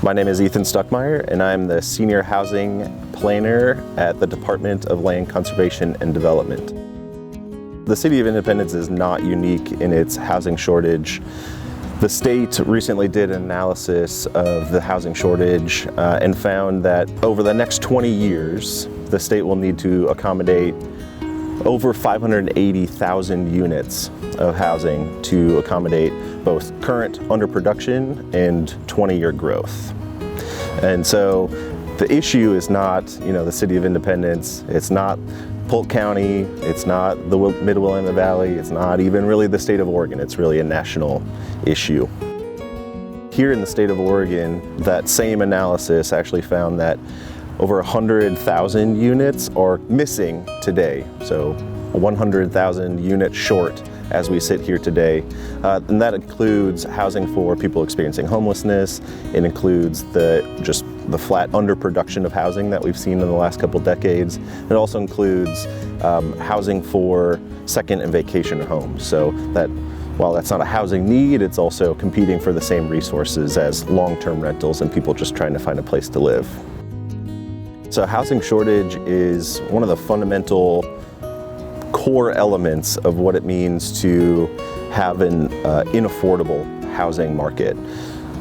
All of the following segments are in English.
My name is Ethan Stuckmayer, and I'm the Senior Housing Planner at the Department of Land Conservation and Development. The City of Independence is not unique in its housing shortage. The state recently did an analysis of the housing shortage and found that over the next 20 years, the state will need to accommodate over 580,000 units of housing to accommodate both current underproduction and 20-year growth. And so the issue is not, the City of Independence, it's not Polk County, it's not the Mid-Willamette Valley, it's not even really the state of Oregon, it's really a national issue. Here in the state of Oregon, that same analysis actually found that over 100,000 units are missing today, so 100,000 units short as we sit here today. And that includes housing for people experiencing homelessness. It includes just the flat underproduction of housing that we've seen in the last couple decades. It also includes housing for second and vacation homes. So that while that's not a housing need, it's also competing for the same resources as long-term rentals and people just trying to find a place to live. So housing shortage is one of the fundamental core elements of what it means to have an inaffordable housing market.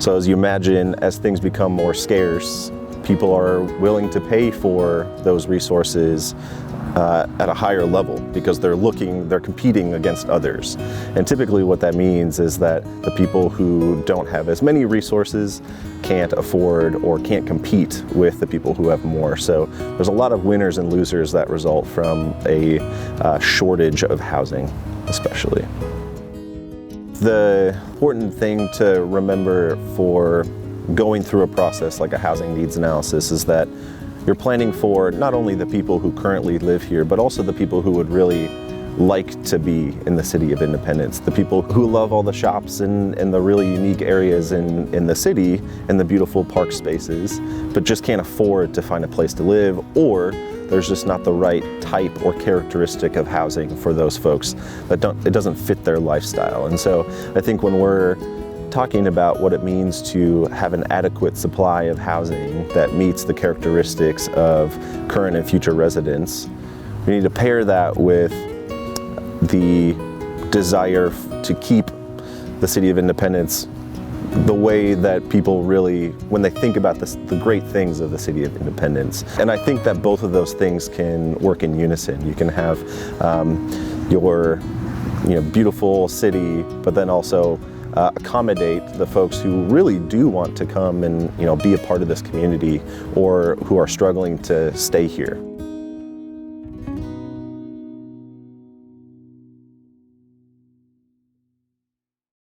So as you imagine, as things become more scarce, people are willing to pay for those resources at a higher level because they're competing against others. And typically what that means is that the people who don't have as many resources can't afford or can't compete with the people who have more. So there's a lot of winners and losers that result from a shortage of housing, especially. The important thing to remember for going through a process like a housing needs analysis is that you're planning for not only the people who currently live here, but also the people who would really like to be in the City of Independence, the people who love all the shops and the really unique areas in the city and the beautiful park spaces, but just can't afford to find a place to live, or there's just not the right type or characteristic of housing for those folks that it doesn't fit their lifestyle. And so I think when we're talking about what it means to have an adequate supply of housing that meets the characteristics of current and future residents, we need to pair that with the desire to keep the City of Independence the way that people really, when they think about the great things of the City of Independence. And I think that both of those things can work in unison. You can have your beautiful city, but then also accommodate the folks who really do want to come and be a part of this community or who are struggling to stay here.